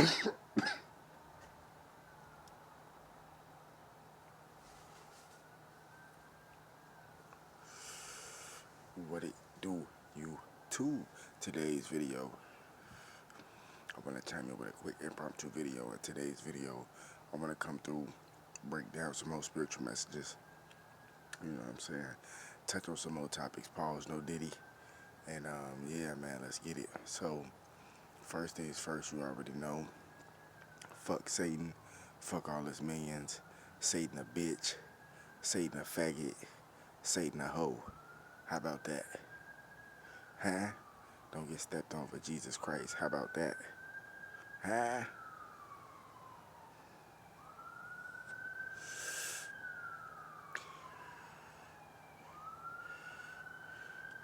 What it do, you to today's video? I want to chime in with a quick impromptu video. In today's video, I want to come through, break down some more spiritual messages. You know what I'm saying? Touch on some more topics. Pause, no diddy. And yeah, man, let's get it. So, first things first, you already know. Fuck Satan. Fuck all his minions. Satan a bitch. Satan a faggot. Satan a hoe. How about that? Huh? Don't get stepped on for Jesus Christ. How about that? Huh?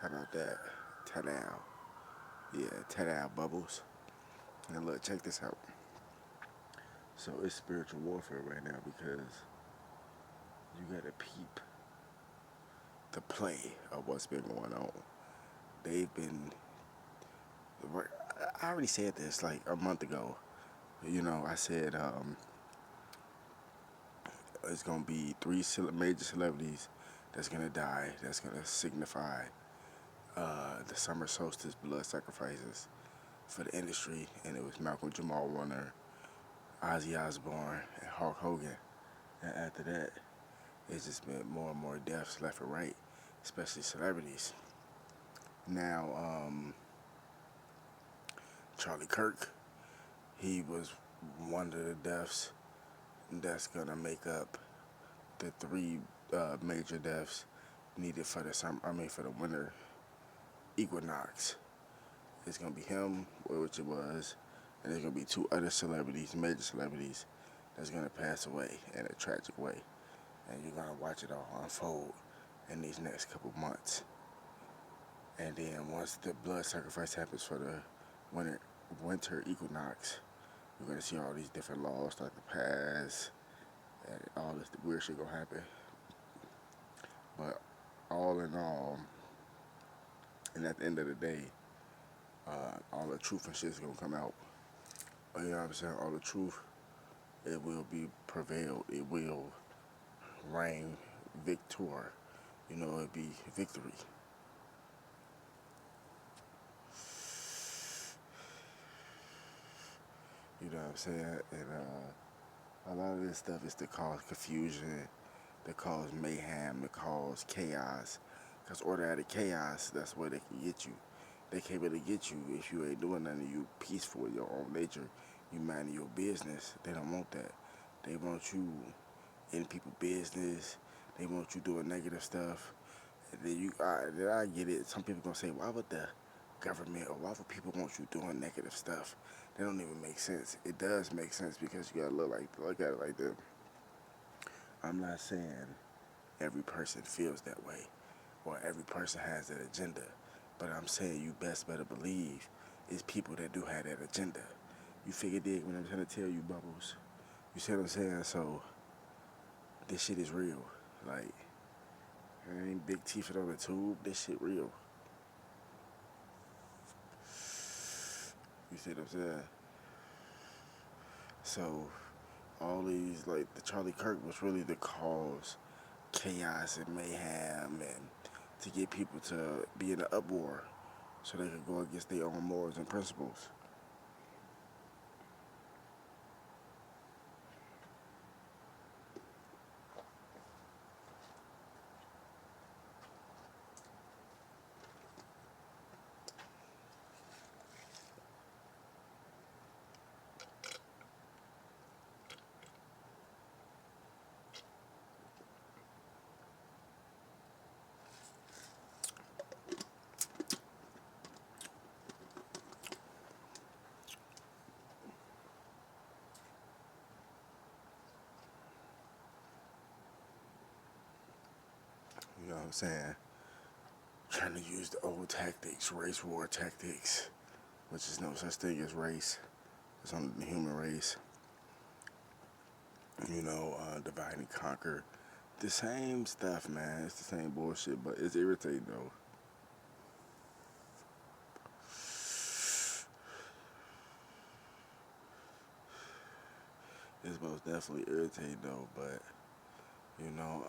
How about that? Ta-dow. Yeah, ta-dow, Bubbles. Now look, check this out. So it's spiritual warfare right now because you gotta peep the play of what's been going on. They've been, I already said this like a month ago. You know, I said it's gonna be three major celebrities that's gonna die. That's gonna signify the summer solstice blood sacrifices for the industry, and it was Malcolm Jamal Warner, Ozzy Osbourne, and Hulk Hogan. And after that, it's just been more and more deaths left and right, especially celebrities. Now, Charlie Kirk, he was one of the deaths that's gonna make up the three major deaths needed for the summer. For the winter equinox. It's gonna be him, which it was, and there's gonna be two other celebrities, major celebrities, that's gonna pass away in a tragic way, and you're gonna watch it all unfold in these next couple months. And then once the blood sacrifice happens for the winter equinox, you're gonna see all these different laws start to pass, and all this weird shit gonna happen. But all in all, and at the end of the day, all the truth and shit is gonna come out. You know what I'm saying? All the truth, it will be prevailed. It will reign victor. You know, it'll be victory. You know what I'm saying? And a lot of this stuff is to cause confusion, to cause mayhem, to cause chaos. Because order out of chaos, that's where they can get you. They can't really get you if you ain't doing nothing. You peaceful in your own nature. You minding your business. They don't want that. They want you in people's business. They want you doing negative stuff. And then I get it. Some people gonna say, why would the government or why would people want you doing negative stuff? That don't even make sense. It does make sense because you gotta look at it like that. I'm not saying every person feels that way or every person has that agenda. But I'm saying you better believe it's people that do have that agenda. You figure dig when I'm trying to tell you, Bubbles. You see what I'm saying? So this shit is real. Like, it ain't big teeth on the tube. This shit real. You see what I'm saying? So all these, like, the Charlie Kirk was really to cause chaos and mayhem and to get people to be in an uproar so they could go against their own morals and principles. You know what I'm saying? Trying to use the old tactics, race war tactics, which is no such thing as race. It's only the human race. You know, divide and conquer. The same stuff, man. It's the same bullshit, but it's irritating though. most definitely irritating though, but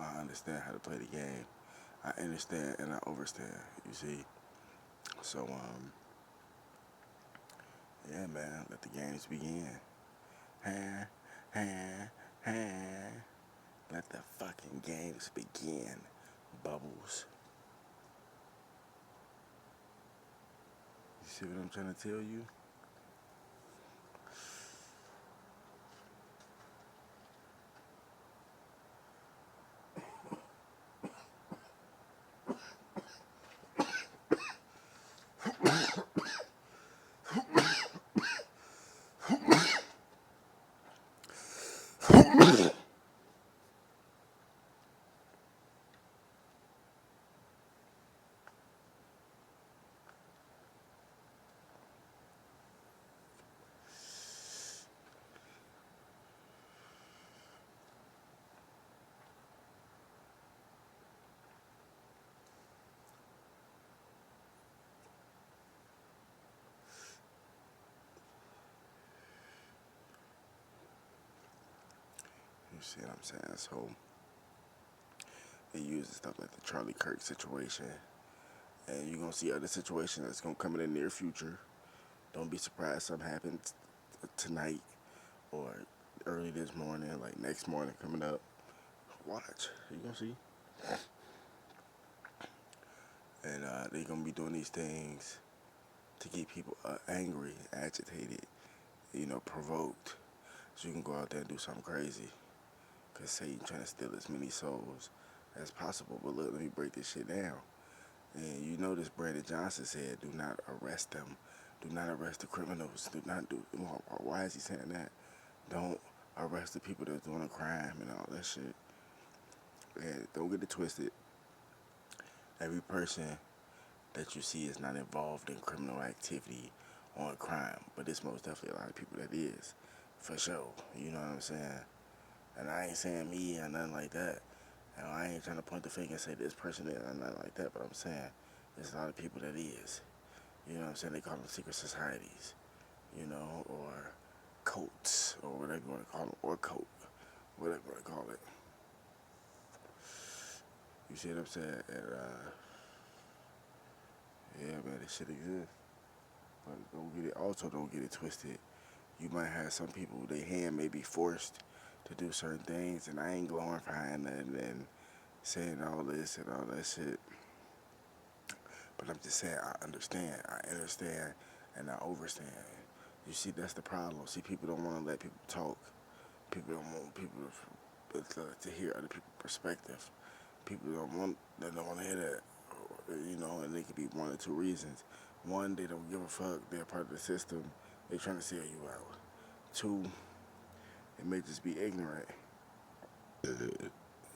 I understand how to play the game. I understand and I overstand, you see. So, yeah, man, let the games begin. Ha, ha, ha. Let the fucking games begin, Bubbles. You see what I'm trying to tell you? You see what I'm saying? So, they use stuff like the Charlie Kirk situation. And you're going to see other situations that's going to come in the near future. Don't be surprised something happens tonight or early this morning, like next morning coming up. Watch. You're going to see. And they're going to be doing these things to get people angry, agitated, provoked. So you can go out there and do something crazy. Because Satan trying to steal as many souls as possible. But look, let me break this shit down. And you notice Brandon Johnson said, do not arrest them. Do not arrest the criminals. Do not do. Why is he saying that? Don't arrest the people that's doing a crime and all that shit. And don't get it twisted. Every person that you see is not involved in criminal activity or crime. But there's most definitely a lot of people that is. For sure. You know what I'm saying? And I ain't saying me or nothing like that. I ain't trying to point the finger and say this person is or nothing like that. But I'm saying there's a lot of people that is. You know what I'm saying? They call them secret societies, or cults, or whatever you want to call them, or cult, whatever you want to call it. You see what I'm saying? And, yeah, man, this shit exists. But don't get it twisted. You might have some people, their hand may be forced to do certain things, and I ain't glorifying nothing and saying all this and all that shit. But I'm just saying, I understand, and I overstand. You see, that's the problem. See, people don't want to let people talk. People don't want people to hear other people's perspective. People they don't want to hear that, and it could be one or two reasons. One, they don't give a fuck. They're part of the system. They're trying to sell you out. Two, it may just be ignorant. You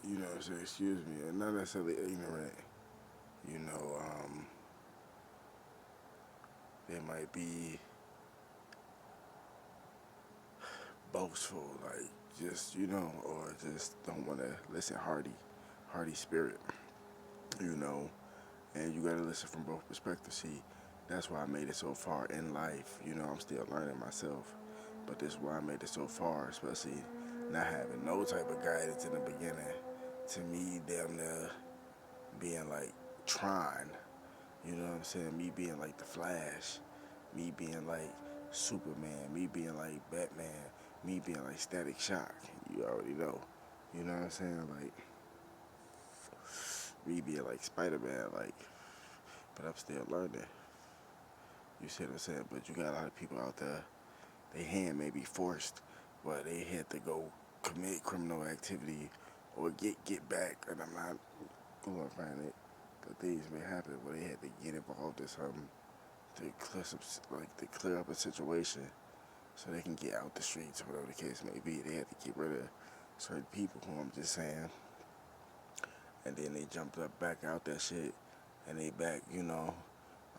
know what I'm saying? Excuse me. And not necessarily ignorant. They might be boastful, like or just don't want to listen hardy spirit, and you got to listen from both perspectives. See, that's why I made it so far in life. I'm still learning myself, but this is why I made it so far, especially not having no type of guidance in the beginning. To me, damn near being like Tron, you know what I'm saying? Me being like the Flash, me being like Superman, me being like Batman, me being like Static Shock. You already know. You know what I'm saying? Like, me being like Spider-Man, like, but I'm still learning. You see what I'm saying? But you got a lot of people out there, their hand may be forced, but they had to go commit criminal activity or get back, and I'm not glorifying it, but things may happen where they had to get involved in something to clear up a situation so they can get out the streets or whatever the case may be. They had to get rid of certain people who I'm just saying. And then they jumped up back out that shit and they back, on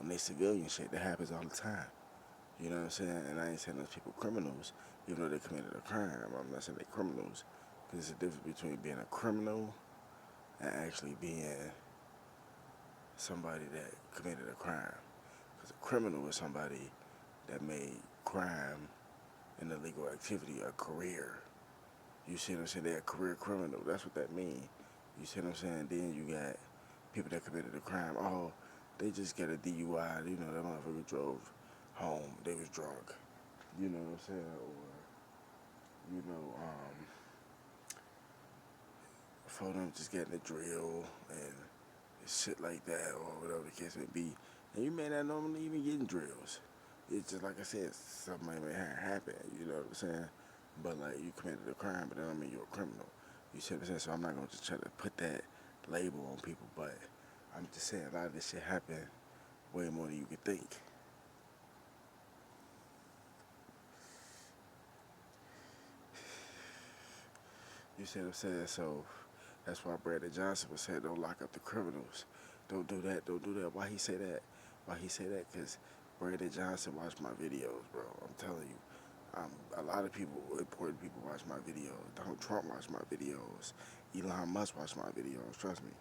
their civilian shit. That happens all the time. You know what I'm saying? And I ain't saying those people criminals, even though they committed a crime. I'm not saying they're criminals. Because there's a difference between being a criminal and actually being somebody that committed a crime. Because a criminal is somebody that made crime and illegal activity a career. You see what I'm saying? They're a career criminal. That's what that means. You see what I'm saying? Then you got people that committed a crime. Oh, they just got a DUI. You know, that motherfucker drove home. They was drunk. You know what I'm saying? Or, you know, for them just getting a drill and shit like that, or whatever the case may be. And you may not normally even getting drills. It's just like I said, something may happen. You know what I'm saying? But like you committed a crime, but that don't mean you're a criminal. You see what I'm saying? So I'm not gonna just try to put that label on people, but I'm just saying a lot of this shit happen way more than you could think. You see what I'm saying? So that's why Brandon Johnson was saying, don't lock up the criminals. Don't do that. Don't do that. Why he say that? Why he say that? Because Brandon Johnson watched my videos, bro. I'm telling you. A lot of people, important people, watch my videos. Donald Trump watched my videos. Elon Musk watched my videos. Trust me.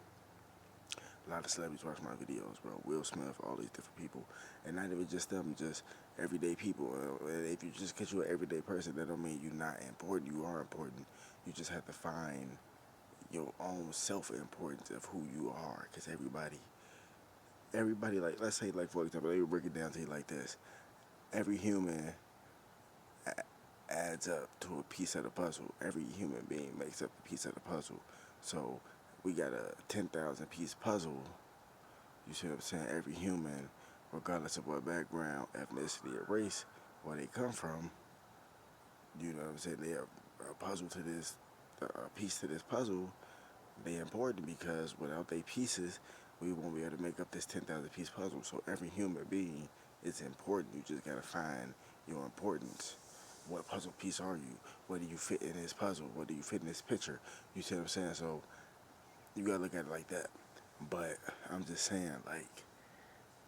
A lot of celebrities watch my videos, bro. Will Smith, all these different people. And not even just them, just everyday people. And if you just, because you're an everyday person, that don't mean you're not important. You are important. You just have to find your own self-importance of who you are. Because everybody, like, let's say, like, for example, they would break it down to you like this. Every human adds up to a piece of the puzzle. Every human being makes up a piece of the puzzle. So we got a 10,000 piece puzzle. You see what I'm saying? Every human, regardless of what background, ethnicity, or race, where they come from, you know what I'm saying? They're a puzzle to this, a piece to this puzzle. They're important because without their pieces, we won't be able to make up this 10,000 piece puzzle. So every human being is important. You just gotta find your importance. What puzzle piece are you? Where do you fit in this puzzle? Where do you fit in this picture? You see what I'm saying? So you gotta look at it like that. But I'm just saying, like,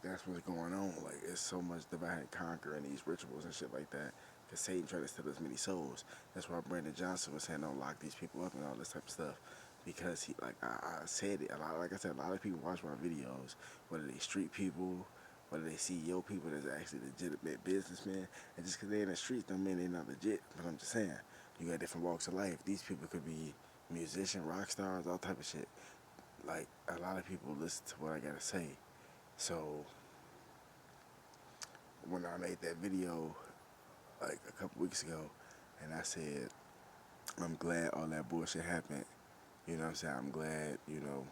that's what's going on. Like, it's so much divide and conquer in these rituals and shit like that. Because Satan tried to steal as many souls. That's why Brandon Johnson was saying don't lock these people up and all this type of stuff. Because he, like I said it, like I said, a lot of people watch my videos, whether they street people, whether they CEO people that's actually legitimate businessmen. And just because they're in the streets don't mean they're not legit. But I'm just saying, you got different walks of life. These people could be musicians, rock stars, all type of shit. Like, a lot of people listen to what I gotta say. So when I made that video like a couple weeks ago, and I said, I'm glad all that bullshit happened. You know what I'm saying? I'm glad, you know,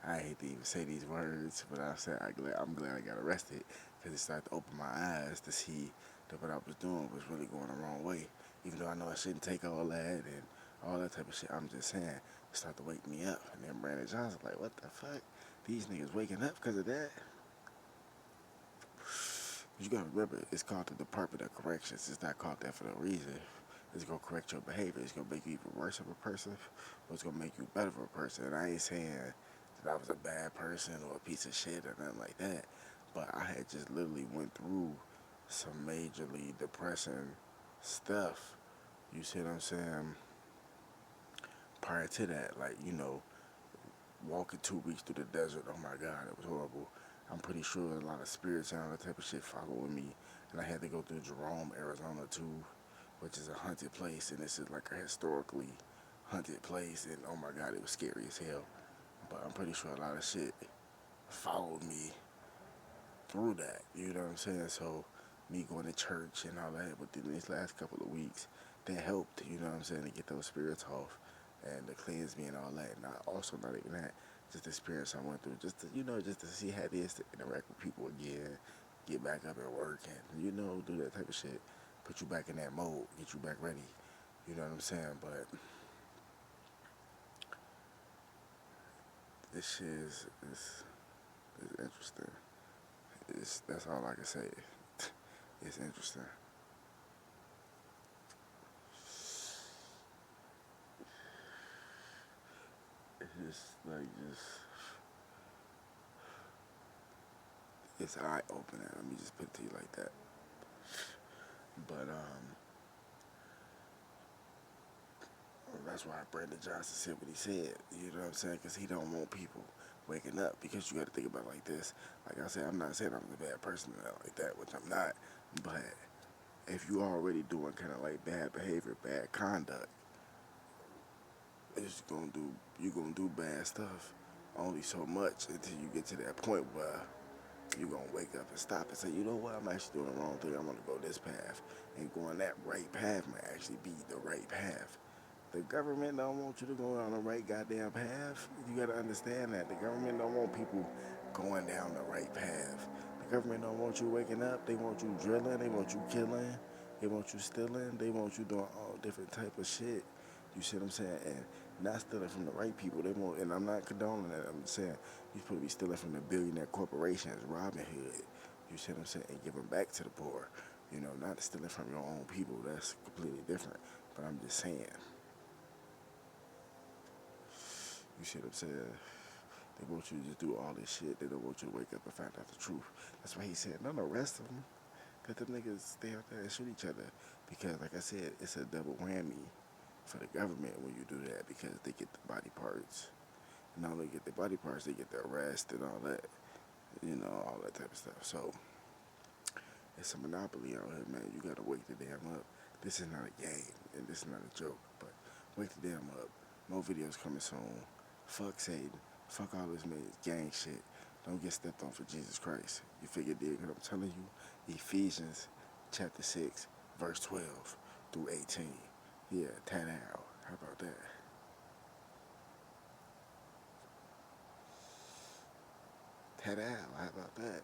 I hate to even say these words, but I said I'm glad I got arrested because it started to open my eyes to see that what I was doing was really going the wrong way. Even though I know I shouldn't take all that and all that type of shit, I'm just saying, it started to wake me up. And then Brandon Johnson like, what the fuck? These niggas waking up because of that? You gotta remember, it's called the Department of Corrections. It's not called that for no reason. It's gonna correct your behavior. It's gonna make you even worse of a person, or it's gonna make you better of a person. And I ain't saying that I was a bad person or a piece of shit or nothing like that, but I had just literally went through some majorly depressing stuff. You see what I'm saying? Prior to that, like, you know, walking 2 weeks through the desert, oh my God, it was horrible. I'm pretty sure a lot of spirits and all that type of shit following me. And I had to go through Jerome, Arizona too, which is a haunted place. And this is like a historically haunted place. And oh my God, it was scary as hell. But I'm pretty sure a lot of shit followed me through that. You know what I'm saying? So me going to church and all that within these last couple of weeks, that helped, you know what I'm saying, to get those spirits off and to cleanse me and all that. And also not even that, just the experience I went through, just to, you know, just to see how it is to interact with people again, get back up and work and, you know, do that type of shit. Put you back in that mode, get you back ready. You know what I'm saying? But this shit is interesting. That's all I can say. It's interesting. It's just like it's eye opening. Let me just put it to you like that. But that's why Brandon Johnson said what he said. You know what I'm saying? Because he don't want people waking up. Because you got to think about it like this. Like I said, I'm not saying I'm a bad person or nothing like that, which I'm not. But if you already doing kind of like bad behavior, bad conduct, It's gonna do you gonna do bad stuff only so much until you get to that point where you're gonna wake up and stop and say, you know what, I'm actually doing the wrong thing. I'm gonna go this path. And going that right path might actually be the right path. The government don't want you to go on the right goddamn path. You gotta understand that. The government don't want people going down the right path. The government don't want you waking up. They want you drilling. They want you killing. They want you stealing. They want you doing all different type of shit. You see what I'm saying? And not stealing from the right people. They want, and I'm not condoning that. I'm saying you're supposed to be stealing from the billionaire corporations, Robin Hood. You see what I'm saying? And giving back to the poor. You know, not stealing from your own people. That's completely different. But I'm just saying. You see what I'm saying? They want you to just do all this shit. They don't want you to wake up and find out the truth. That's why he said, don't arrest them. Let them niggas stay out there and shoot each other. Because, like I said, it's a double whammy for the government when you do that because they get the body parts. And not only get the body parts, they get the arrest and all that. You know, all that type of stuff. So, it's a monopoly out here, man. You gotta wake the damn up. This is not a game, and this is not a joke, but wake the damn up. More videos coming soon. Fuck Satan. Fuck all this gang shit. Don't get stepped on for Jesus Christ. You figure dig what I'm telling you? Ephesians chapter 6, verse 12 through 18. Yeah, tat out. How about that? Tat out. How about that?